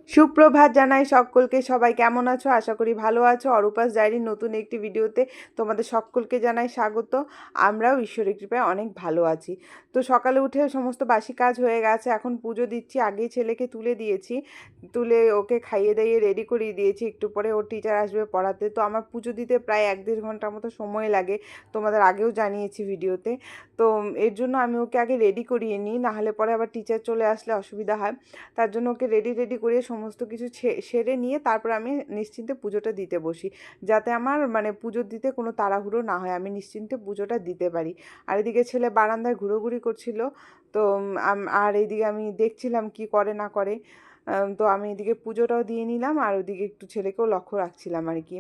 সুপ্রভাত জানাই সকলকে। সবাই কেমন আছো? আশা করি ভালো আছো। অরূপাস ডায়েরির নতুন একটি ভিডিওতে তোমাদের সকলকে জানাই স্বাগত। আমরাও ঈশ্বরের কৃপায় অনেক ভালো আছি। তো সকালে উঠে সমস্ত বাসি কাজ হয়ে গেছে, এখন পুজো দিচ্ছি। আগেই ছেলেকে তুলে দিয়েছি, তুলে ওকে খাইয়ে দাইয়ে রেডি করিয়ে দিয়েছি। একটু পরে ওর টিচার আসবে পড়াতে। তো আমার পুজো দিতে প্রায় 1-1.5 ঘন্টার মতো সময় লাগে, তোমাদের আগেও জানিয়েছি ভিডিওতে। তো এর জন্য আমি ওকে আগে রেডি করিয়ে নিই, নাহলে পরে আবার টিচার চলে আসলে অসুবিধা হয়। তার জন্য ওকে রেডি করিয়ে সমস্ত কিছু সেরে নিয়ে তারপর আমি নিশ্চিন্তে পুজোটা দিতে বসি, যাতে আমার পুজো দিতে কোনো তাড়াহুড়ো না হয়, আমি নিশ্চিন্তে পুজোটা দিতে পারি। আর এদিকে ছেলে বারান্দায় ঘুরোঘুরি করছিল। তো আর এইদিকে আমি দেখছিলাম কি করে না করে। তো আমি এদিকে পুজোটাও দিয়ে নিলাম, আর ওদিকে একটু ছেলেকেও লক্ষ্য রাখছিলাম আর কি।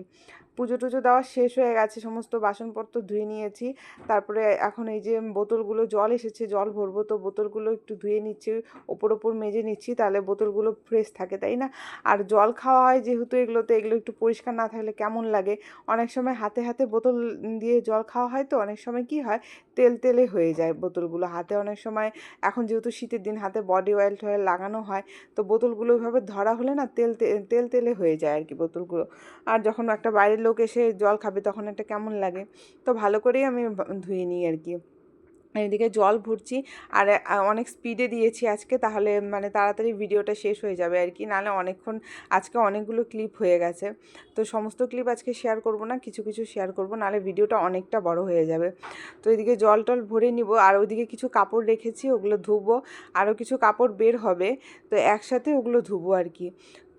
পুজো টুজো দেওয়া শেষ হয়ে গেছে, সমস্ত বাসনপত্র ধুয়ে নিয়েছি। তারপরে এখন এই যে বোতলগুলো, জল এসেছে, জল ভরবো, তো বোতলগুলো একটু ধুয়ে নিচ্ছি, ওপর মেজে নিচ্ছি, তাহলে বোতলগুলো ফ্রেশ থাকে, তাই না? আর জল খাওয়া হয় যেহেতু, এগুলোতে এগুলো একটু পরিষ্কার না থাকলে কেমন লাগে। অনেক সময় হাতে হাতে বোতল দিয়ে জল খাওয়া হয়, তো অনেক সময় কি হয়, তেল তেলে হয়ে যায় বোতলগুলো হাতে। অনেক সময় এখন যেহেতু শীতের দিন, হাতে বডি অয়েল টয়েল লাগানো হয়, তো বোতলগুলো ওইভাবে ধরা হলে না তেল তেলে হয়ে যায় আর কি বোতলগুলো। আর যখন একটা বাইরের লোক এসে জল খাবে তখন একটা কেমন লাগে। তো ভালো করেই আমি ধুয়ে নিই আর কি। এদিকে জল ভরছি, আর অনেক স্পিডে দিয়েছি আজকে, তাহলে তাড়াতাড়ি ভিডিওটা শেষ হয়ে যাবে আর কি, নাহলে অনেকক্ষণ। আজকে অনেকগুলো ক্লিপ হয়ে গেছে, তো সমস্ত ক্লিপ আজকে শেয়ার করব না, কিছু কিছু শেয়ার করব, নাহলে ভিডিওটা অনেকটা বড় হয়ে যাবে। তো এদিকে জল টল ভরে নিব, আর ওইদিকে কিছু কাপড় রেখেছি, ওগুলো ধুবো। আরও কিছু কাপড় বের হবে, তো একসাথে ওগুলো ধুবো আর কি।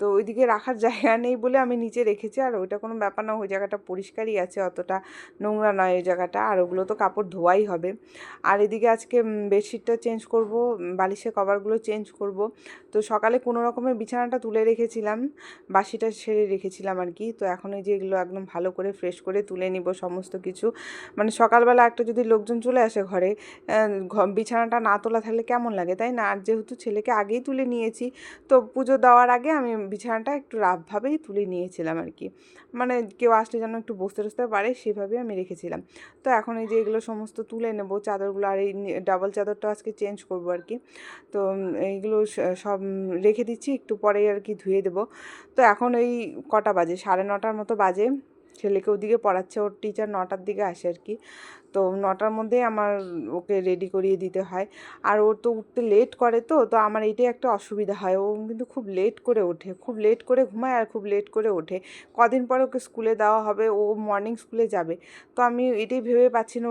তো ওইদিকে রাখার জায়গা নেই বলে আমি নিচে রেখেছি, আর ওইটা কোনো ব্যাপার না, ওই জায়গাটা পরিষ্কারই আছে, অতটা নোংরা নয় ওই জায়গাটা, আর ওগুলো তো কাপড় ধোয়াই হবে। আর এদিকে আজকে বেডশিটটা চেঞ্জ করব, বালিশের কভারগুলো চেঞ্জ করব। তো সকালে কোনো রকমের বিছানাটা তুলে রেখেছিলাম, বাসিটা সেরে রেখেছিলাম আর কি। তো এখন এই যে এগুলো একদম ভালো করে ফ্রেশ করে তুলে নিব সমস্ত কিছু। সকালবেলা একটা যদি লোকজন চলে আসে ঘরে, বিছানাটা না তোলা থাকলে কেমন লাগে, তাই না? আর যেহেতু ছেলেকে আগেই তুলে নিয়েছি, তো পুজো দেওয়ার আগে আমি বিছানাটা একটু রাফভাবেই তুলে নিয়েছিলাম আর কি। কেউ আসলে যেন একটু বসতে টসতে পারে, সেভাবেই আমি রেখেছিলাম। তো এখন এই যে এগুলো সমস্ত তুলে নেব, চাদরগুলো, আর এই ডাবল চাদরটা আজকে চেঞ্জ করব আর কি। তো এইগুলো সব রেখে দিচ্ছি, একটু পরেই আর কি ধুয়ে দেবো। তো এখন এই কটা বাজে, 9:30 মতো বাজে। ছেলেকে ওদিকে পড়াচ্ছে, ওর টিচার 9টার দিকে আসে আর কি। তো 9টার মধ্যেই আমার ওকে রেডি করিয়ে দিতে হয়। আর ওর তো উঠতে লেট করে, তো আমার এইটাই একটা অসুবিধা হয়। ও কিন্তু খুব লেট করে ওঠে, খুব লেট করে ঘুমায়, আর খুব লেট করে ওঠে। কদিন পরে ওকে স্কুলে দেওয়া হবে, ও মর্নিং স্কুলে যাবে। তো আমি এটাই ভেবে পাচ্ছি না,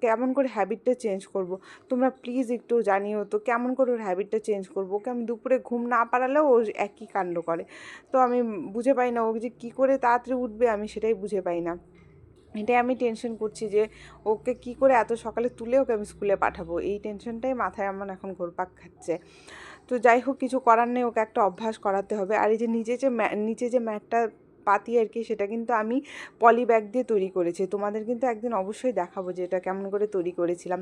কেমন করে হ্যাবিটটা চেঞ্জ করব। তোমরা প্লিজ একটু জানিও তো, কেমন করে ওর হ্যাবিটটা চেঞ্জ করবো। ওকে আমি দুপুরে ঘুম না পাড়ালেও ও একই কাণ্ড করে। তো আমি বুঝে পাই না ও যে কী করে তাড়াতাড়ি উঠবে, আমি সেটাই বুঝে পাই না। এটাই আমি টেনশন করছি যে ওকে কি করে এত সকালে তুলে ওকে আমি স্কুলে পাঠাবো, এই টেনশনটাই মাথায় আমার এখন ঘুরপাক খাচ্ছে। তো যাই হোক, কিছু করার নেই, ওকে একটা অভ্যাস করাতে হবে। আর এই যে নিচে যে ম্যাটটা পাতি আর কি, সেটা কিন্তু আমি পলি ব্যাগ দিয়ে তৈরি করেছি। তোমাদের কিন্তু একদিন অবশ্যই দেখাবো যে এটা কেমন করে তৈরি করেছিলাম।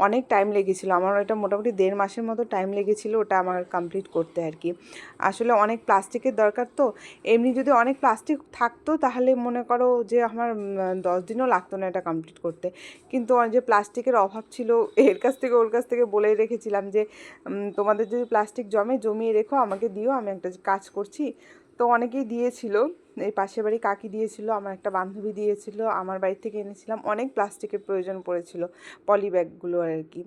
অনেক টাইম লেগেছিলো আমার, এটা মোটামুটি 1.5 মাসের মতো টাইম লেগেছিলো ওটা আমার কমপ্লিট করতে আর কি। আসলে অনেক প্লাস্টিকের দরকার, তো এমনি যদি অনেক প্লাস্টিক থাকতো তাহলে মনে করো যে আমার 10 দিনও লাগতো না এটা কমপ্লিট করতে। কিন্তু যে প্লাস্টিকের অভাব ছিল, এর কাছ থেকে ওর কাছ থেকে বলেই রেখেছিলাম যে তোমাদের যদি প্লাস্টিক জমিয়ে রেখো আমাকে দিও, আমি একটা কাজ করছি। তো অনেকেই দিয়েছিল, এই পাশের বাড়ি কাকি দিয়েছিল, আমার একটা বান্ধবী দিয়েছিল, আমার বাড়ি থেকে এনেছিলাম। অনেক প্লাস্টিকের প্রয়োজন পড়েছিল, পলি ব্যাগগুলো আর কি,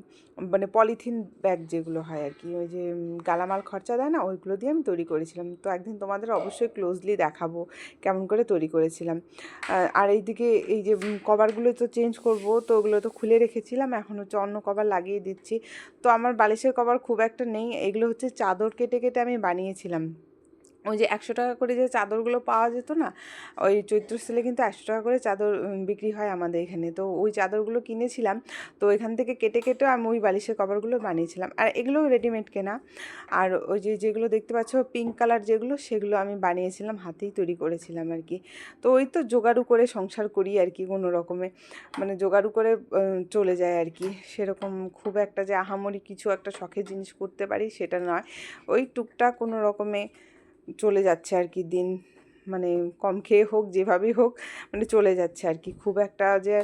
পলিথিন ব্যাগ যেগুলো হয় আর কি, ওই যে গালামাল খরচা দেয় না, ওইগুলো দিয়ে আমি তৈরি করেছিলাম। তো একদিন তোমাদের অবশ্যই ক্লোজলি দেখাবো কেমন করে তৈরি করেছিলাম। আর এইদিকে এই যে কভারগুলো তো চেঞ্জ করব, তো ওগুলো তো খুলে রেখেছিলাম, এখন হচ্ছে অন্য কভার লাগিয়ে দিচ্ছি। তো আমার বালিশের কভার খুব একটা নেই, এগুলো হচ্ছে চাদর কেটে কেটে আমি বানিয়েছিলাম। ওই যে 100 টাকা করে যে চাদরগুলো পাওয়া যেত না, ওই চৈত্র সেলে কিন্তু 100 টাকা করে চাদর বিক্রি হয় আমাদের এখানে। তো ওই চাদরগুলো কিনেছিলাম, তো এখান থেকে কেটে কেটে আমি ওই বালিশের কভারগুলো বানিয়েছিলাম। আর এগুলো রেডিমেড কেনা। আর ওই যে যেগুলো দেখতে পাচ্ছ পিঙ্ক কালার যেগুলো, সেগুলো আমি বানিয়েছিলাম, হাতেই তৈরি করেছিলাম আর কি। তো ওই তো জোগাড়ু করে সংসার করি আর কি, কোনো রকমে জোগাড়ু করে চলে যায় আর কি। সেরকম খুব একটা যে আহামরি কিছু একটা শখের জিনিস করতে পারি সেটা নয়, ওই টুকটাক কোনো রকমে চলে যাচ্ছে আর কি দিন। মানে কম খেয়ে হোক, যেভাবেই হোক, চলে যাচ্ছে আর কি। খুব একটা যে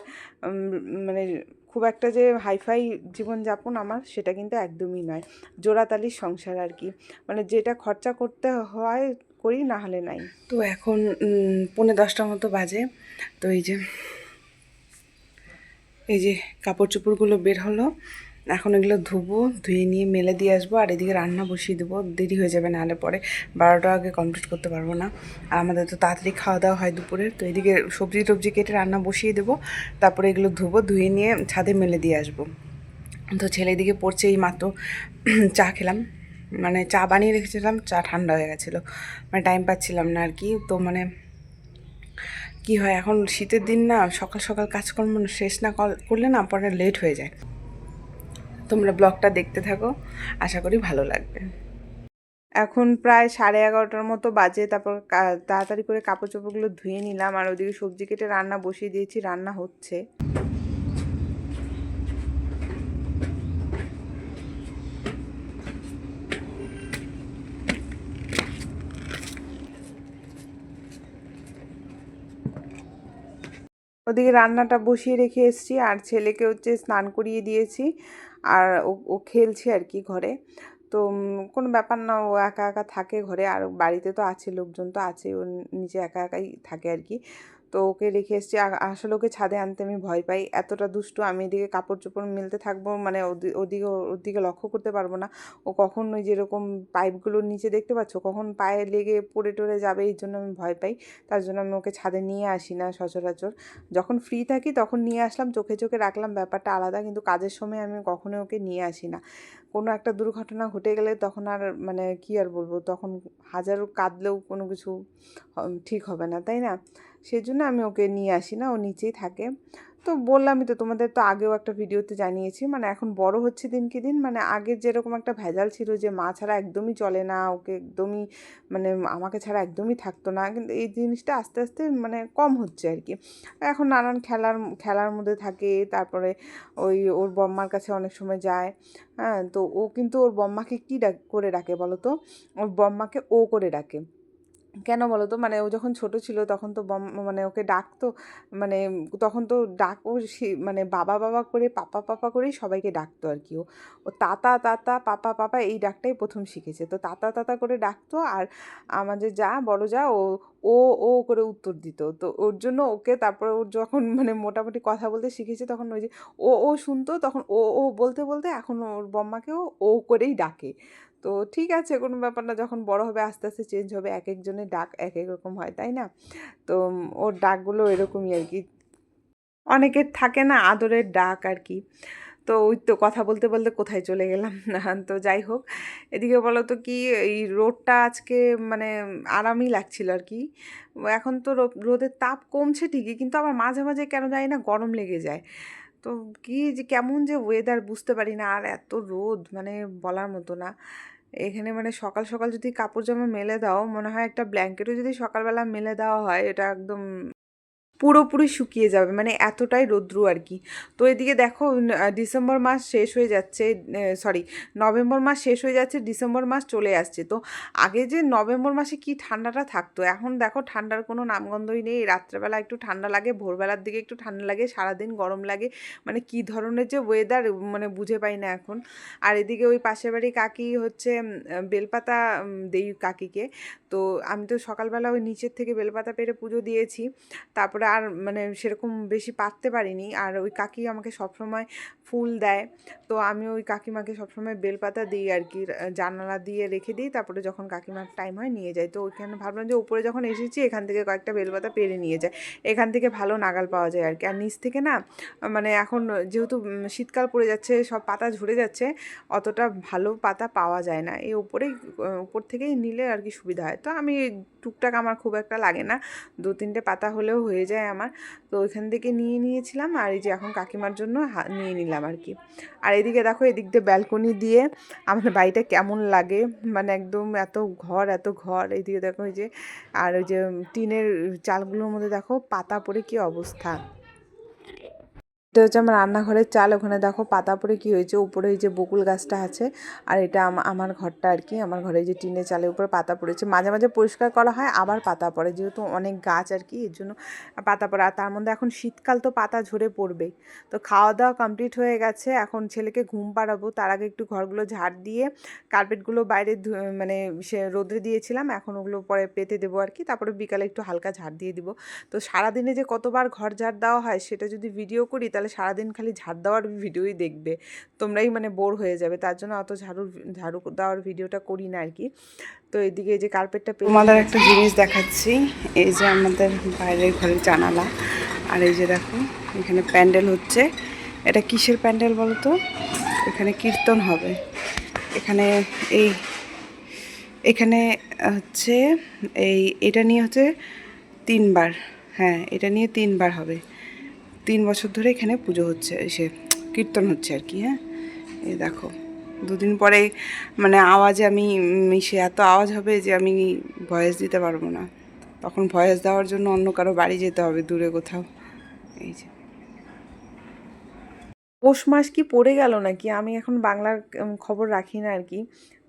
মানে খুব একটা যে হাইফাই জীবনযাপন আমার সেটা কিন্তু একদমই নয়, জোড়াতালির সংসার আর কি, মানে যেটা খরচা করতে হয় করি, না হলে নাই। তো এখন 9:45 মতো বাজে। তো এই যে কাপড় চোপড়গুলো বের হলো, এখন এগুলো ধুবো, ধুয়ে নিয়ে মেলে দিয়ে আসবো, আর এদিকে রান্না বসিয়ে দেবো, দেরি হয়ে যাবে, নাহলে পরে 12টা আগে কমপ্লিট করতে পারবো না। আর আমাদের তো তাড়াতাড়ি খাওয়া দাওয়া হয় দুপুরের, তো এদিকে সবজি টবজি কেটে রান্না বসিয়ে দেবো, তারপরে এগুলো ধুবো, ধুয়ে নিয়ে ছাদে মেলে দিয়ে আসবো। তো ছেলে এদিকে পড়ছে, এই মাত্র চা খেলাম, মানে চা বানিয়ে রেখেছিলাম, চা ঠান্ডা হয়ে গেছিলো, মানে টাইম পাচ্ছিলাম না আর কি। তো মানে কি হয়, এখন শীতের দিন না, সকাল সকাল কাজকর্ম শেষ না করলে না পরে লেট হয়ে যায়। তোমরা ব্লগটা দেখতে থাকো, আশা করি ভালো লাগবে। এখন প্রায় 11:30টার মতো বাজে, তারপর তাড়াতাড়ি করে কাপড় চোপড়গুলো ধুয়ে নিলাম, আর ওদিকে সবজি কেটে রান্না বসিয়ে দিয়েছি, রান্না হচ্ছে। ওদিকে রান্নাটা বসিয়ে রেখে এসেছি, আর ছেলেকে হচ্ছে স্নান করিয়ে দিয়েছি, আর ও খেলছে আর কি ঘরে। তো কোনো ব্যাপার না, ও একা একা থাকে ঘরে, আর বাড়িতে তো আছে, লোকজন তো আছে, ও নিজে একা একাই থাকে আর কি। তো ওকে রেখে এসেছি, আসলে ওকে ছাদে আনতে আমি ভয় পাই, এতটা দুষ্টু। আমি এদিকে কাপড় চোপড় মেলতে থাকবো, মানে ওদিকে লক্ষ্য করতে পারবো না, ও কখন ওই যেরকম পাইপগুলোর নিচে দেখতে পাচ্ছ, কখন পায়ে লেগে পড়ে টরে যাবে, এই জন্য আমি ভয় পাই। তার জন্য আমি ওকে ছাদে নিয়ে আসি না সচরাচর। যখন ফ্রি থাকি তখন নিয়ে আসলাম, চোখে চোখে রাখলাম, ব্যাপারটা আলাদা, কিন্তু কাজের সময় আমি কখনোই ওকে নিয়ে আসি না। কোনো একটা দুর্ঘটনা ঘটে গেলে তখন আর মানে কি আর বলবো, তখন হাজারো কাঁদলেও কোনো কিছু ঠিক হবে না, তাই না? সেজন্য আমি ওকে নিয়ে আসি না, ও নিচেই থাকে। তো বললামই তো, তোমাদের তো আগেও একটা ভিডিওতে জানিয়েছি, মানে এখন বড় হচ্ছে দিনকে দিন, মানে আগে যেরকম একটা ভেজাল ছিল যে মা ছাড়া একদমই চলে না, ওকে একদমই মানে আমাকে ছাড়া একদমই থাকতো না, কিন্তু এই জিনিসটা আস্তে আস্তে মানে কম হচ্ছে আর কি। এখন নানান খেলার মধ্যে থাকে, তারপরে ওর বম্মার কাছে অনেক সময় যায়। হ্যাঁ, তো ও কিন্তু ওর বম্মাকে কী করে ডাকে বলো তো? ওর বম্মাকে ও করে ডাকে। কেন বলো তো? মানে ও যখন ছোট ছিল তখন তো মানে ওকে ডাকতো, মানে তখন তো ও মানে বাবা বাবা করে, পাপা পাপা করেই সবাইকে ডাকতো আর কি। ও ও তাতা তাতা, পাপা পাপা এই ডাকটাই প্রথম শিখেছে। তো তাতা তাতা করে ডাকতো, আর আমাদের বড় যা ও ও করে উত্তর দিত। তো ওর জন্য ওকে, তারপরে ওর যখন মানে মোটামুটি কথা বলতে শিখেছে, তখন ওই যে ও শুনতো, তখন ও বলতে বলতে এখন ওর বম্মাকেও ও করেই ডাকে। তো ঠিক আছে, কোনো ব্যাপার না, যখন বড় হবে আস্তে আস্তে চেঞ্জ হবে, এক একজনের ডাক এক এক রকম হয়, তাই না? তো ওর ডাকগুলো এরকমই আর কি, অনেকের থাকে না আদরের ডাক আর কি। তো ওই তো কথা বলতে বলতে কোথায় চলে গেলাম না, তো যাই হোক, এদিকে বলো তো কি, এই রোদটা আজকে মানে আরামই লাগছিল আর কি। এখন তো রোদের তাপ কমছে ঠিকই, কিন্তু আবার মাঝে মাঝে কেন জানি না গরম লেগে যায়। তো কি যে কেমন যে ওয়েদার বুঝতে পারি না, আর এত রোদ মানে বলার মতো না। এখানে মানে সকাল সকাল যদি কাপড় জামা মেলে দাও, মনে হয় একটা ব্ল্যাঙ্কেটও যদি সকালবেলা মেলে দেওয়া হয়, এটা একদম পুরোপুরি শুকিয়ে যাবে, মানে এতটাই রৌদ্র আর কি। তো এদিকে দেখো, ডিসেম্বর মাস শেষ হয়ে যাচ্ছে, সরি, নভেম্বর মাস শেষ হয়ে যাচ্ছে, ডিসেম্বর মাস চলে আসছে। তো আগে যে নভেম্বর মাসে কি ঠান্ডাটা থাকতো, এখন দেখো ঠান্ডার কোনো নামগন্ধই নেই। রাত্রেবেলা একটু ঠান্ডা লাগে, ভোরবেলার দিকে একটু ঠান্ডা লাগে, সারাদিন গরম লাগে, মানে কি ধরনের যে ওয়েদার মানে বুঝে পাই না এখন। আর এদিকে ওই পাশের বাড়ি কাকি হচ্ছে বেলপাতা দেই কাকিকে। তো আমি তো সকালবেলা ওই নিচের থেকে বেলপাতা পেড়ে পুজো দিয়েছি, তারপরে আর মানে সেরকম বেশি পারতে পারিনি। আর ওই কাকি আমাকে সবসময় ফুল দেয়, তো আমি ওই কাকিমাকে সবসময় বেলপাতা দিই আর কি, জানালা দিয়ে রেখে দিই, তারপরে যখন কাকিমার টাইম হয় নিয়ে যাই। তো ওইখানে ভাবলাম যে উপরে যখন এসেছি এখান থেকে কয়েকটা বেলপাতা পেরে নিয়ে যায়, এখান থেকে ভালো নাগাল পাওয়া যায় আর কি। আর নিচ থেকে না, মানে এখন যেহেতু শীতকাল পড়ে যাচ্ছে, সব পাতা ঝরে যাচ্ছে, অতটা ভালো পাতা পাওয়া যায় না, এই উপর থেকেই নিলে আর কি সুবিধা হয়। তো আমি টুকটাক, আমার খুব একটা লাগে না, 2-3টে পাতা হলেও হয়ে যায় আমার। তো ওইখান থেকে নিয়েছিলাম, আর এই যে এখন কাকিমার জন্য নিয়ে নিলাম আর কি। আর এদিকে দেখো, এদিক দিয়ে ব্যালকনি দিয়ে আমাদের বাড়িটা কেমন লাগে, মানে একদম এত ঘর, এইদিকে দেখো এই যে, আর ওই যে টিনের চালগুলোর মধ্যে দেখো পাতা পড়ে কি অবস্থা। এটা হচ্ছে আমার রান্নাঘরের চাল। ওখানে দেখো পাতা পড়ে কী হয়েছে, উপরে এই যে বকুল গাছটা আছে, আর এটা আমার ঘরটা আর কি। আমার ঘরে যে টিনের চালের উপরে পাতা পড়েছে, মাঝে মাঝে পরিষ্কার করা হয়, আবার পাতা পড়ে, যেহেতু অনেক গাছ আর কি, এর জন্য পাতা পড়ে। আর তার মধ্যে এখন শীতকাল, তো পাতা ঝরে পড়বেই। তো খাওয়া দাওয়া কমপ্লিট হয়ে গেছে, এখন ছেলেকে ঘুম পাড়াবো। তার আগে একটু ঘরগুলো ঝাড় দিয়ে কার্পেটগুলো বাইরে মানে সে রোদে দিয়েছিলাম, এখন ওগুলো পরে পেতে দেবো আর কি। তারপরে বিকালে একটু হালকা ঝাড় দিয়ে দিব। তো সারাদিনে যে কতবার ঘর ঝাড় দেওয়া হয় সেটা যদি ভিডিও করি তাহলে সারাদিন খালি ঝাড় দেওয়ার ভিডিওই দেখবে, তোমরাই মানে বোর হয়ে যাবে। তার জন্য অত ঝাড়ু দেওয়ার ভিডিওটা করি না আর কি। তো এদিকে এই যে কার্পেটটা তোমাদের একটা জিনিস দেখাচ্ছি। এই যে আমাদের বাইরের ঘরের জানালা, আর এই যে দেখো এখানে প্যান্ডেল হচ্ছে। এটা কিসের প্যান্ডেল বলো তো? এখানে কীর্তন হবে। এখানে এখানে হচ্ছে এটা নিয়ে হচ্ছে 3বার, হ্যাঁ এটা নিয়ে 3বার হবে। 3 বছর ধরে এখানে পুজো হচ্ছে, এসে কীর্তন হচ্ছে আর কি। হ্যাঁ এই দেখো 2 দিন পরে মানে আওয়াজে আমি মিশে এত আওয়াজ হবে যে আমি ভয়েস দিতে পারবো না। তখন ভয়েস দেওয়ার জন্য অন্য কারো বাড়ি যেতে হবে, দূরে কোথাও। এই যে পৌষ মাস কি পড়ে গেল নাকি, আমি এখন বাংলার খবর রাখি না আর কি।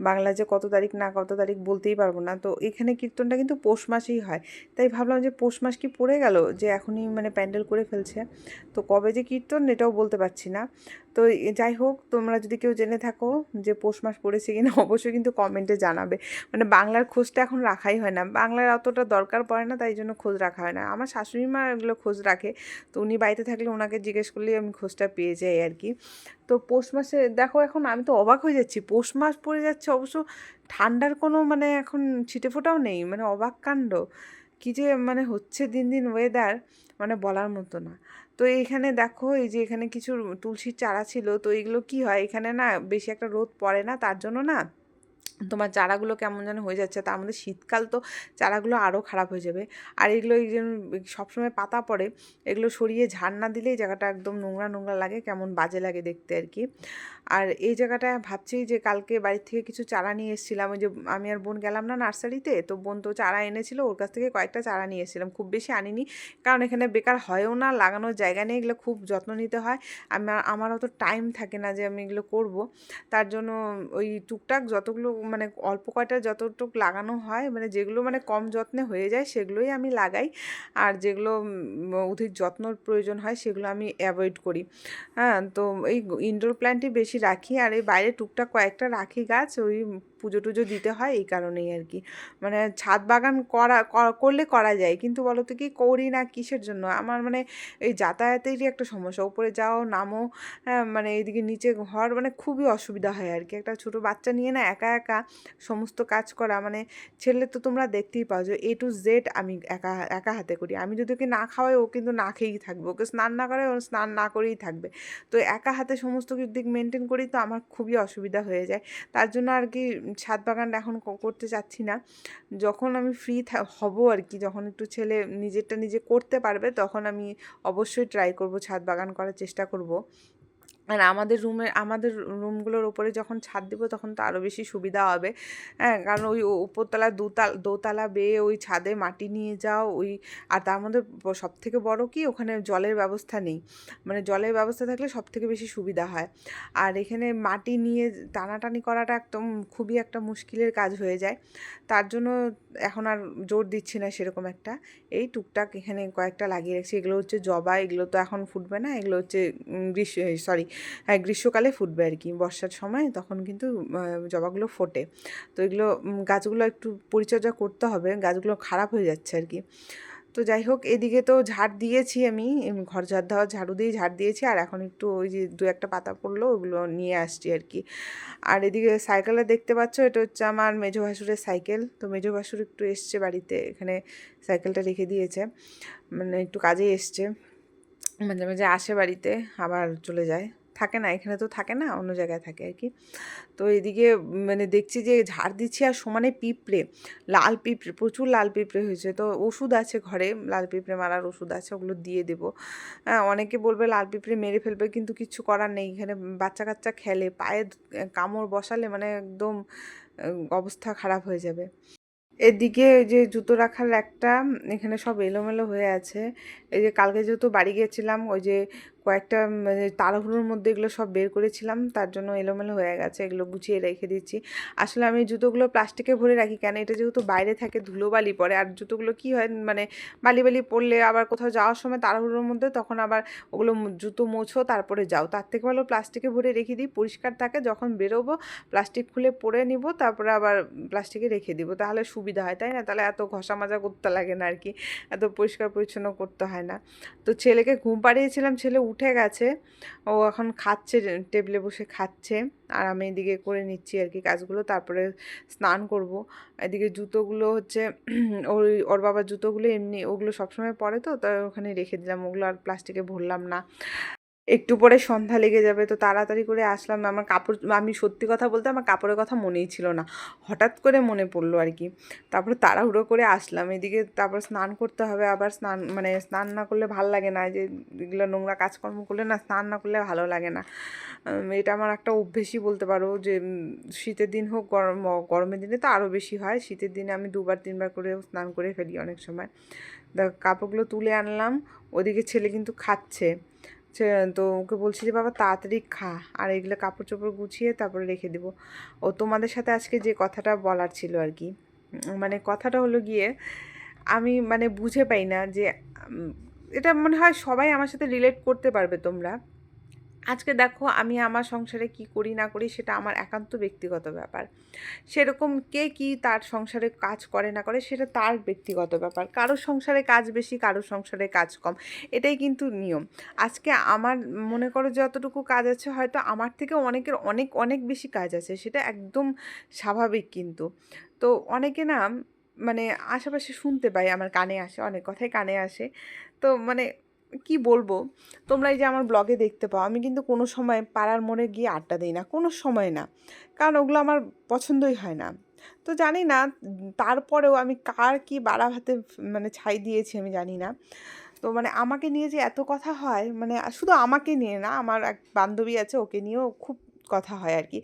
বাংলা যে কত তারিখ না কত তারিখ বলতেই পারবো না। তো এখানে কীর্তনটা কিন্তু পৌষ মাসেই হয়, তাই ভাবলাম যে পৌষ মাস কি পড়ে গেল যে এখনই মানে প্যান্ডেল করে ফেলছে। তো কবে যে কীর্তন এটাও বলতে পারছি না। তো যাই হোক, তোমরা যদি কেউ জেনে থাকো যে পৌষ মাস পড়েছে কিনা অবশ্যই কিন্তু কমেন্টে জানাবে। মানে বাংলার খোঁজটা এখন রাখাই হয় না, বাংলার অতটা দরকার পড়ে না, তাই জন্য খোঁজ রাখা হয় না। আমার শাশুড়ি মা এগুলো খোঁজ রাখে, তো উনি বাড়িতে থাকলে ওনাকে জিজ্ঞেস করলেই আমি খোঁজটা পেয়ে যাই আর কি। তো পৌষ মাসে দেখো, এখন আমি তো অবাক হয়ে যাচ্ছি, পৌষ মাস পড়ে যাচ্ছে, অবশ্য ঠান্ডার কোনো মানে এখন ছিটেফোঁটাও নেই, মানে অবাক কাণ্ড। কী যে মানে হচ্ছে দিন দিন ওয়েদার, মানে বলার মতো না। তো এইখানে দেখো, এই যে এখানে কিছু তুলসীর চারা ছিল, তো এইগুলো কি হয়, এখানে না বেশি একটা রোদ পড়ে না, তার জন্য না তোমার চারাগুলো কেমন যেন হয়ে যাচ্ছে। তার মধ্যে শীতকাল, তো চারাগুলো আরও খারাপ হয়ে যাবে। আর এগুলো এই যে সবসময় পাতা পড়ে, এগুলো সরিয়ে ঝাড় না দিলেই জায়গাটা একদম নোংরা নোংরা লাগে, কেমন বাজে লাগে দেখতে আর কি। আর এই জায়গাটা ভাবছি যে কালকে বাড়ির থেকে কিছু চারা নিয়ে এসেছিলাম, ওই যে আমি আর বোন গেলাম না নার্সারিতে, তো বোন তো চারা এনেছিল, ওর কাছ থেকে কয়েকটা চারা নিয়ে এসেছিলাম, খুব বেশি আনিনি, কারণ এখানে বেকার হয়ও না, লাগানোর জায়গা নেই, এগুলো খুব যত্ন নিতে হয়। আমার অত টাইম থাকে না যে আমি এগুলো করব, তার জন্য ওই টুকটাক যতগুলো মানে অল্প কয়টা যতটুকু লাগানো হয়, মানে যেগুলো মানে কম যত্নে হয়ে যায় সেগুলোই আমি লাগাই, আর যেগুলো অধিক যত্নর প্রয়োজন হয় সেগুলো আমি অ্যাভয়েড করি। হ্যাঁ, তো এই ইনডোর প্ল্যান্টই বেশি রাখি, আর এই বাইরে টুকটাক কয়েকটা রাখি গাছ, ওই পুজো টুজো দিতে হয় এই কারণেই আর কি। মানে ছাদ বাগান করলে করা যায়, কিন্তু বলো তো কি করি না কিসের জন্য, আমার মানে এই যাতায়াতেরই একটা সমস্যা, উপরে যাও নামো, হ্যাঁ মানে এইদিকে নিচে ঘর, মানে খুবই অসুবিধা হয় আর কি। একটা ছোটো বাচ্চা নিয়ে না একা একা সমস্ত কাজ করা, মানে ছেলে তো তোমরা দেখতেই পাও যে A to Z আমি একা একা হাতে করি। আমি যদি ওকে না খাওয়াই ও কিন্তু না খেয়েই থাকবে, ওকে স্নান না করে ও স্নান না করেই থাকবে। তো একা হাতে সমস্ত দিক মেনটেন করি, তো আমার খুবই অসুবিধা হয়ে যায়। তার জন্য আর কি ছাদ বাগানটা এখন করতে চাচ্ছি না। যখন আমি ফ্রি হব আর কি, যখন একটু ছেলে নিজেরটা নিজে করতে পারবে, তখন আমি অবশ্যই ট্রাই করব, ছাদ বাগান করার চেষ্টা করব। আর আমাদের রুমগুলোর ওপরে যখন ছাদ দিব তখন তো আরও বেশি সুবিধা হবে। হ্যাঁ, কারণ ওই উপরতলা দোতলা বেয়ে ওই ছাদে মাটি নিয়ে যাও, ওই আর তার মধ্যে সবথেকে বড় কি, ওখানে জলের ব্যবস্থা নেই, মানে জলের ব্যবস্থা থাকলে সবথেকে বেশি সুবিধা হয়। আর এখানে মাটি নিয়ে টানাটানি করাটা একদম খুবই একটা মুশকিলের কাজ হয়ে যায়। তার জন্য এখন আর জোর দিচ্ছি না সেরকম একটা। এই টুকটাক এখানে কয়েকটা লাগিয়ে রাখছি, এগুলো হচ্ছে জবা, এগুলো তো এখন ফুটবে না, এগুলো হচ্ছে হ্যাঁ গ্রীষ্মকালে ফুটবে আর কি, বর্ষার সময় তখন কিন্তু জবাগুলো ফোটে। তো এগুলো গাছগুলো একটু পরিচর্যা করতে হবে, গাছগুলো খারাপ হয়ে যাচ্ছে আর কি। তো যাই হোক, এদিকে তো ঝাড় দিয়েছি আমি, ঘর ঝাড়ু দিয়ে ঝাড় দিয়েছি, আর এখন একটু ওই যে 2-1টা পাতা পড়লো ওগুলো নিয়ে আসছি আর কি। আর এদিকে সাইকেলে দেখতে পাচ্ছ, এটা হচ্ছে আমার মেজো ভাসুরের সাইকেল। তো মেজো ভাসুর একটু এসছে বাড়িতে, এখানে সাইকেলটা রেখে দিয়েছে, মানে একটু কাজে এসছে, মাঝে মাঝে আসে বাড়িতে আবার চলে যায়, থাকে না এখানে, তো থাকে না, অন্য জায়গায় থাকে আর কি। তো এদিকে মানে দেখছি যে ঝাড় দিচ্ছি আর সমানে পিঁপড়ে, লাল পিঁপড়ে, প্রচুর লাল পিঁপড়ে হয়েছে। তো ওষুধ আছে ঘরে, লাল পিঁপড়ে মারার ওষুধ আছে, ওগুলো দিয়ে দেবো। হ্যাঁ, অনেকে বলবে লাল পিঁপড়ে মেরে ফেলবে, কিন্তু কিচ্ছু করার নেই, এখানে বাচ্চা কাচ্চা খেলে পায়ে কামড় বসালে মানে একদম অবস্থা খারাপ হয়ে যাবে। এদিকে ওই যে জুতো রাখার একটা, এখানে সব এলোমেলো হয়ে আছে। এই যে কালকে যেহেতু বাড়ি গিয়েছিলাম, ওই যে কয়েকটা তাড়াহুড়োর মধ্যে এগুলো সব বের করেছিলাম, তার জন্য এলোমেলো হয়ে গেছে, এগুলো গুছিয়ে রেখে দিচ্ছি। আসলে আমি জুতোগুলো প্লাস্টিকে ভরে রাখি কেন, এটা যেহেতু বাইরে থাকে ধুলোবালি পড়ে, আর জুতোগুলো কি হয় মানে বালি বালি পড়লে আবার কোথাও যাওয়ার সময় তাড়াহুড়োর মধ্যে তখন আবার ওগুলো জুতো মোছো তারপরে যাও, তার থেকে ভালো প্লাস্টিকে ভরে রেখে দিই, পরিষ্কার থাকে, যখন বেরোবো প্লাস্টিক খুলে পরে নিব, তারপরে আবার প্লাস্টিকে রেখে দিব, তাহলে সুবিধা হয়, তাই না? তাহলে এত ঘষা মাজা করতে লাগে না আর কি, এত পরিষ্কার পরিচ্ছন্ন করতে হয় না। তো ছেলেকে ঘুম পাড়িয়েছিলাম, ছেলে উঠে গেছে, ও এখন খাচ্ছে, টেবিলে বসে খাচ্ছে, আর আমি এদিকে করে নিচ্ছি আর কি কাজগুলো, তারপরে স্নান করব। এদিকে জুতোগুলো হচ্ছে ওর বাবার জুতোগুলো এমনি ওগুলো সবসময় পরে, তো তাই ওখানে রেখে দিলাম, ওগুলো আর প্লাস্টিকে ভরলাম না। একটু পরে সন্ধ্যা লেগে যাবে, তো তাড়াতাড়ি করে আসলাম। আমার কাপড়, আমি সত্যি কথা বলতে আমার কাপড়ের কথা মনেই ছিল না, হঠাৎ করে মনে পড়লো আর কি, তারপরে তাড়াহুড়ো করে আসলাম এদিকে। তারপর স্নান করতে হবে, আবার স্নান মানে স্নান না করলে ভালো লাগে না, যে এগুলো নোংরা কাজকর্ম করলে না, স্নান না করলে ভালো লাগে না। এটা আমার একটা অভ্যেসই বলতে পারো, যে শীতের দিন হোক গরমের দিনে তো আরও বেশি হয়, শীতের দিনে আমি 2-3 বার করে স্নান করে ফেলি অনেক সময়। কাপড়গুলো তুলে আনলাম, ওদিকে ছেলে কিন্তু খাচ্ছে, তো ওকে বলছি যে বাবা তাড়াতাড়ি খা, আর এগুলো কাপড় চোপড় গুছিয়ে তারপরে রেখে দেবো। ও তোমাদের সাথে আজকে যে কথাটা বলার ছিল আর কি, মানে কথাটা হলো গিয়ে, আমি মানে বুঝে পাই না যে এটা মনে হয় সবাই আমার সাথে রিলেট করতে পারবে তোমরা। আজকে দেখো আমি আমার সংসারে কি করি না করি সেটা আমার একান্ত ব্যক্তিগত ব্যাপার, সেরকম কে কি তার সংসারে কাজ করে না করে সেটা তার ব্যক্তিগত ব্যাপার, কারোর সংসারে কাজ বেশি, কারোর সংসারে কাজ কম, এটাই কিন্তু নিয়ম। আজকে আমার মনে করো যতটুকু কাজ আছে, হয়তো আমার থেকে অনেকের অনেক অনেক বেশি কাজ আছে, সেটা একদম স্বাভাবিক। কিন্তু তো অনেকে না মানে আশেপাশে শুনতে পাই, আমার কানে আসে, অনেক কথাই কানে আসে, তো মানে কি বলবো, তোমরা এই যে আমার ব্লগে দেখতে পাও, আমি কিন্তু কোনো সময় পাড়ার মোড়ে গিয়ে আড্ডা দিই না, কোনো সময় না, কারণ ওগুলো আমার পছন্দই হয় না। তো জানি না, তারপরেও আমি কার কি বাড়া ভাতে মানে ছাই দিয়েছি আমি জানি না। তো মানে আমাকে নিয়ে যে এত কথা হয়, মানে শুধু আমাকে নিয়ে না, আমার এক বান্ধবী আছে, ওকে নিয়েও খুব কথা হয় আর কি।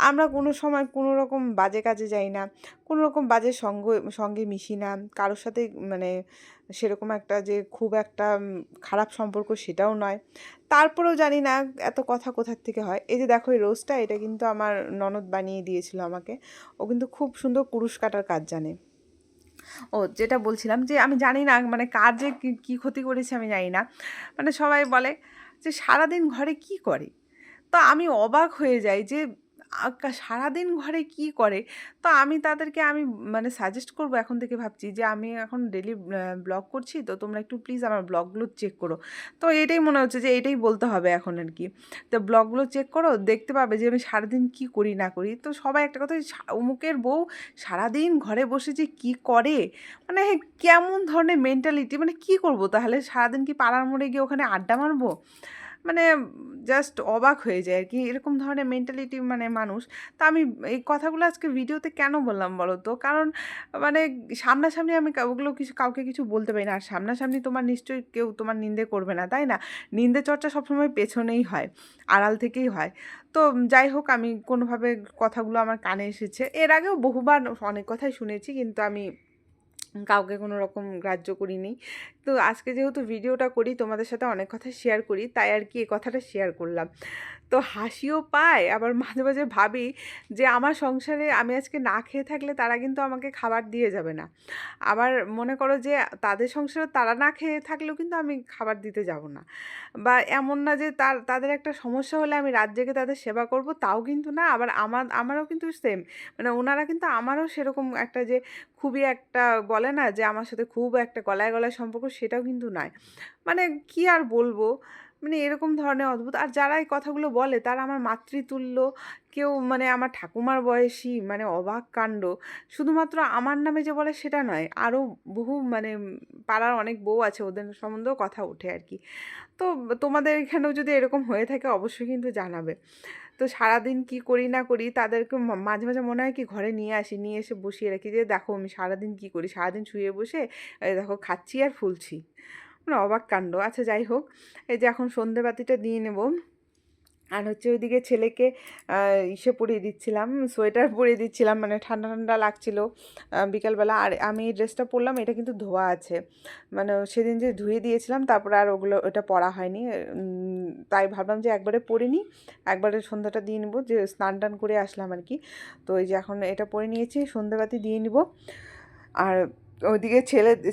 আমরা কোনো সময় কোনো রকম বাজে কাজে যাই না, কোনো রকম বাজে সঙ্গে মিশি না কারোর সাথে, মানে সেরকম একটা যে খুব একটা খারাপ সম্পর্ক সেটাও নয়। তারপরেও জানি না এত কথা কোথার থেকে হয়। এই যে দেখো এই রোজটা, এটা কিন্তু আমার ননদ বানিয়ে দিয়েছিল আমাকে, ও কিন্তু খুব সুন্দর কুরুশ কাটার কাজ জানে। ও যেটা বলছিলাম, যে আমি জানি না মানে কার যে কী ক্ষতি করেছে আমি জানি না, মানে সবাই বলে যে সারাদিন ঘরে কি করে, তো আমি অবাক হয়ে যাই যে সারাদিন ঘরে কি করে। তো আমি তাদেরকে আমি মানে সাজেস্ট করব, এখন থেকে ভাবছি যে আমি এখন ডেলি ব্লগ করছি, তো তোমরা একটু প্লিজ আমার ব্লগগুলো চেক করো। তো এটাই মনে হচ্ছে যে এটাই বলতে হবে এখন আর কি। তো ব্লগগুলো চেক করো, দেখতে পাবে যে আমি সারাদিন কি করি না করি। তো সবাই একটা কথা, অমুকের বউ সারাদিন ঘরে বসে যে কী করে, মানে কেমন ধরনের মেন্টালিটি, মানে কি করব তাহলে, সারাদিন কি পাড়ার মোড়ে গিয়ে ওখানে আড্ডা মারবো? মানে জাস্ট অবাক হয়ে যায় আর কি, এরকম ধরনের মেন্টালিটি মানে মানুষ। তো আমি এই কথাগুলো আজকে ভিডিওতে কেন বললাম বলো তো, কারণ মানে সামনাসামনি আমি ওগুলো কিছু কাউকে কিছু বলতে পারি না, আর সামনাসামনি তোমার নিশ্চয়ই কেউ তোমার নিন্দে করবে না, তাই না? নিন্দে চর্চা সবসময় পেছনেই হয়, আড়াল থেকেই হয়। তো যাই হোক, আমি কোনোভাবে কথাগুলো আমার কানে এসেছে, এর আগেও বহুবার অনেক কথাই শুনেছি, কিন্তু আমি কাউকে কোনো রকম গ্রাহ্য করিনি। তো আজকে যেহেতু ভিডিওটা করি, তোমাদের সাথে অনেক কথা শেয়ার করি, তাই আর কি এই কথাটা শেয়ার করলাম। তো হাসিও পায়, আবার মাঝে মাঝে ভাবি যে আমার সংসারে আমি আজকে না খেয়ে থাকলে তারা কিন্তু আমাকে খাবার দিয়ে যাবে না। আবার মনে করো যে তাদের সংসারে তারা না খেয়ে থাকলেও কিন্তু আমি খাবার দিতে যাব না। বা এমন না যে তাদের একটা সমস্যা হলে আমি রাত জেগে তাদের সেবা করব, তাও কিন্তু না। আবার আমারও কিন্তু সেম, মানে ওনারা কিন্তু আমারও সেরকম একটা যে খুবই একটা বলে না যে আমার সাথে খুব একটা গলায় গলায় সম্পর্ক, সেটাও কিন্তু নয়। মানে কি আর বলবো, মানে এরকম ধরনের অদ্ভুত। আর যারা এই কথাগুলো বলে তারা আমার মাতৃতুল্য, কেউ মানে আমার ঠাকুমার বয়সী, মানে অবাক কাণ্ড। শুধুমাত্র আমার নামে যে বলে সেটা নয়, আরও বহু মানে পাড়ার অনেক বউ আছে, ওদের সম্বন্ধেও কথা ওঠে আর কি। তো তোমাদের এখানেও যদি এরকম হয়ে থাকে অবশ্যই কিন্তু জানাবে। তো সারাদিন কি করি না করি তাদেরকে মাঝে মাঝে মনে হয় কি ঘরে নিয়ে আসি, নিয়ে এসে বসিয়ে রাখি, যে দেখো আমি সারাদিন কি করি, সারাদিন শুয়ে বসে এই দেখো খাচ্ছি আর ফুলছি, মানে অবাক কাণ্ড। আচ্ছা যাই হোক, এই যে এখন সন্ধেবাতিটা দিয়ে নেব, আর হচ্ছে ওইদিকে ছেলেকে ইসে পরিয়ে দিচ্ছিলাম, সোয়েটার পরিয়ে দিচ্ছিলাম, মানে ঠান্ডা ঠান্ডা লাগছিল বিকালবেলা। আর আমি এই ড্রেসটা পরলাম, এটা কিন্তু ধোয়া আছে, মানে সেদিন যে ধুয়ে দিয়েছিলাম তারপরে আর ওটা পরা হয়নি। তাই ভাবলাম যে একবারে পরে নিই, একবারে সন্ধ্যাটা দিয়ে নিব, যে স্নান টান করে আসলাম আর কি। তো এই যে এখন এটা পরে নিয়েছি, সন্ধ্যাবাতি দিয়ে নিব। আর ওইদিকে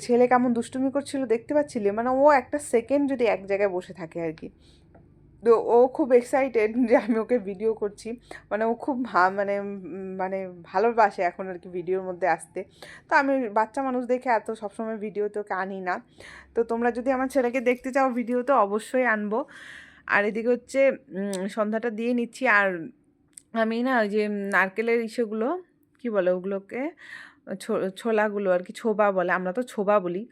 ছেলে কেমন দুষ্টুমি করছিল দেখতে পাচ্ছিলে, মানে ও একটা সেকেন্ড যদি এক জায়গায় বসে থাকে আর কি। তো ও খুব এক্সাইটেড যে আমি ওকে ভিডিও করছি, মানে ও খুব মানে ভালোবাসে এখন আর কি ভিডিওর মধ্যে আসতে। তো আমি বাচ্চা মানুষ দেখে এত সবসময় ভিডিওতে ওকে আনি না। তো তোমরা যদি আমার ছেলেকে দেখতে চাও ভিডিওতে, অবশ্যই আনবো। আর এদিকে হচ্ছে সন্ধ্যাটা দিয়ে নিচ্ছি। আর আমি না ওই যে নারকেলের ইসেগুলো কী বলে ওগুলোকে, ছোলাগুলো আর কি, ছোবা বলে, আমরা তো ছোবা বলি।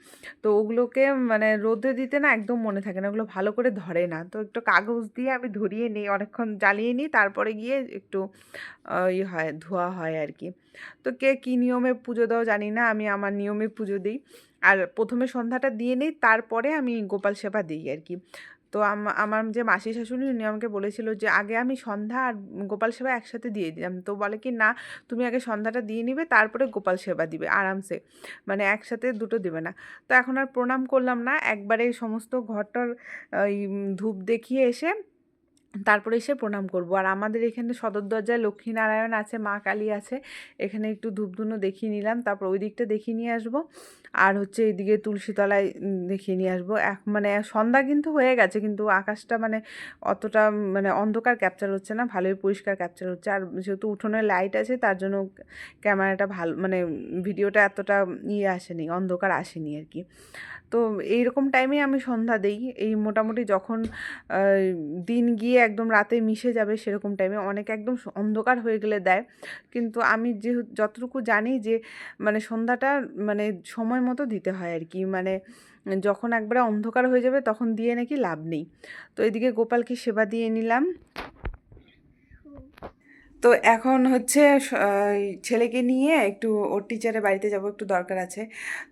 তো ওগুলোকে মানে রোদে দিতে না একদম মনে থাকে না, ওগুলো ভালো করে ধরে না। তো একটু কাগজ দিয়ে আমি ধরিয়ে নিই, অনেকক্ষণ জ্বালিয়ে নিই, তারপরে গিয়ে একটু ইয়ে হয়, ধোয়া হয় আর কি। তো কে কী নিয়মে পুজো দাও জানি না, আমি আমার নিয়মে পুজো দিই। আর প্রথমে সন্ধ্যাটা দিয়ে নিই, তারপরে আমি গোপাল সেবা দিই আর কি। তো আমার যে মাসি শাশুড়ি, উনি আমাকে বলেছিল যে আগে আমি সন্ধ্যা আর গোপাল সেবা একসাথে দিয়ে দিলাম। তো বলে কি না, তুমি আগে সন্ধ্যাটা দিয়ে নিবে, তারপরে গোপাল সেবা দিবে আরামসে, মানে একসাথে দুটো দিবে না। তো এখন আর প্রণাম করলাম না, একবারে সমস্ত ঘরটার ওই ধূপ দেখিয়ে এসে তারপরে এসে প্রণাম করব। আর আমাদের এখানে সদর দরজায় লক্ষ্মীনারায়ণ আছে, মা কালী আছে, এখানে একটু ধূপধুনো দেখিয়ে নিলাম, তারপর ওই দিকটা দেখিয়ে নিয়ে আসবো। আর হচ্ছে এইদিকে তুলসীতলায় দেখিয়ে নিয়ে আসবো। মানে সন্ধ্যা কিন্তু হয়ে গেছে, কিন্তু আকাশটা মানে অতটা মানে অন্ধকার ক্যাপচার হচ্ছে না, ভালোই পরিষ্কার ক্যাপচার হচ্ছে। আর যেহেতু উঠোনের লাইট আছে, তার জন্য ক্যামেরাটা ভালো, মানে ভিডিওটা এতটা আসেনি, অন্ধকার আসেনি আর কি। তো এইরকম টাইমে আমি সন্ধ্যা দেই, এই মোটামুটি যখন দিন গিয়ে একদম রাতে মিশে যাবে সেরকম টাইমে, অনেকে একদম অন্ধকার হয়ে গেলে দেয়। কিন্তু আমি যতটুকু জানি যে মানে সন্ধ্যাটা মানে সময় মতো দিতে হয় আর কি, মানে যখন একবারে অন্ধকার হয়ে যাবে তখন দিয়ে নাকি লাভ নেই। তো এদিকে গোপালকে সেবা দিয়ে নিলাম। তো এখন হচ্ছে ছেলেকে নিয়ে একটু ওর টিচারের বাড়িতে যাব, একটু দরকার আছে।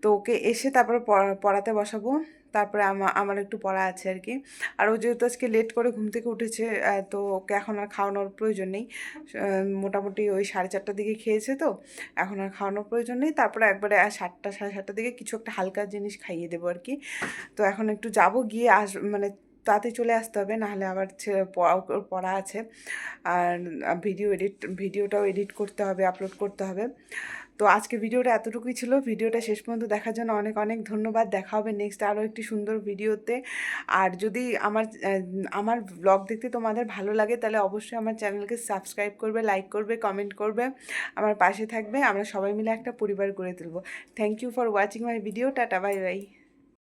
তো ওকে এসে তারপরে পড়াতে বসাবো, তারপরে আমার একটু পড়া আছে আর কি। আর ও যেহেতু আজকে লেট করে ঘুম থেকে উঠেছে, তো ওকে এখন আর খাওয়ানোর প্রয়োজন নেই। মোটামুটি ওই 4:30টার দিকে খেয়েছে, তো এখন আর খাওয়ানোর প্রয়োজন নেই। তারপরে একবারে 7টা 7:30টার দিকে কিছু একটা হালকা জিনিস খাইয়ে দেবো আর কি। তো এখন একটু যাব, গিয়ে মানে তাড়াতাড়ি চলে আসতে হবে, নাহলে আবার পড়া আছে। আর ভিডিওটাও এডিট করতে হবে, আপলোড করতে হবে। তো আজকে ভিডিওটা এতটুকুই ছিল। ভিডিওটা শেষ পর্যন্ত দেখার জন্য অনেক অনেক ধন্যবাদ। দেখা হবে নেক্সট আরও একটি সুন্দর ভিডিওতে। আর যদি আমার ব্লগ দেখতে তোমাদের ভালো লাগে, তাহলে অবশ্যই আমার চ্যানেলকে সাবস্ক্রাইব করবে, লাইক করবে, কমেন্ট করবে, আমার পাশে থাকবে। আমরা সবাই মিলে একটা পরিবার গড়ে তুলব। Thank you for watching my video. Tata, bye by.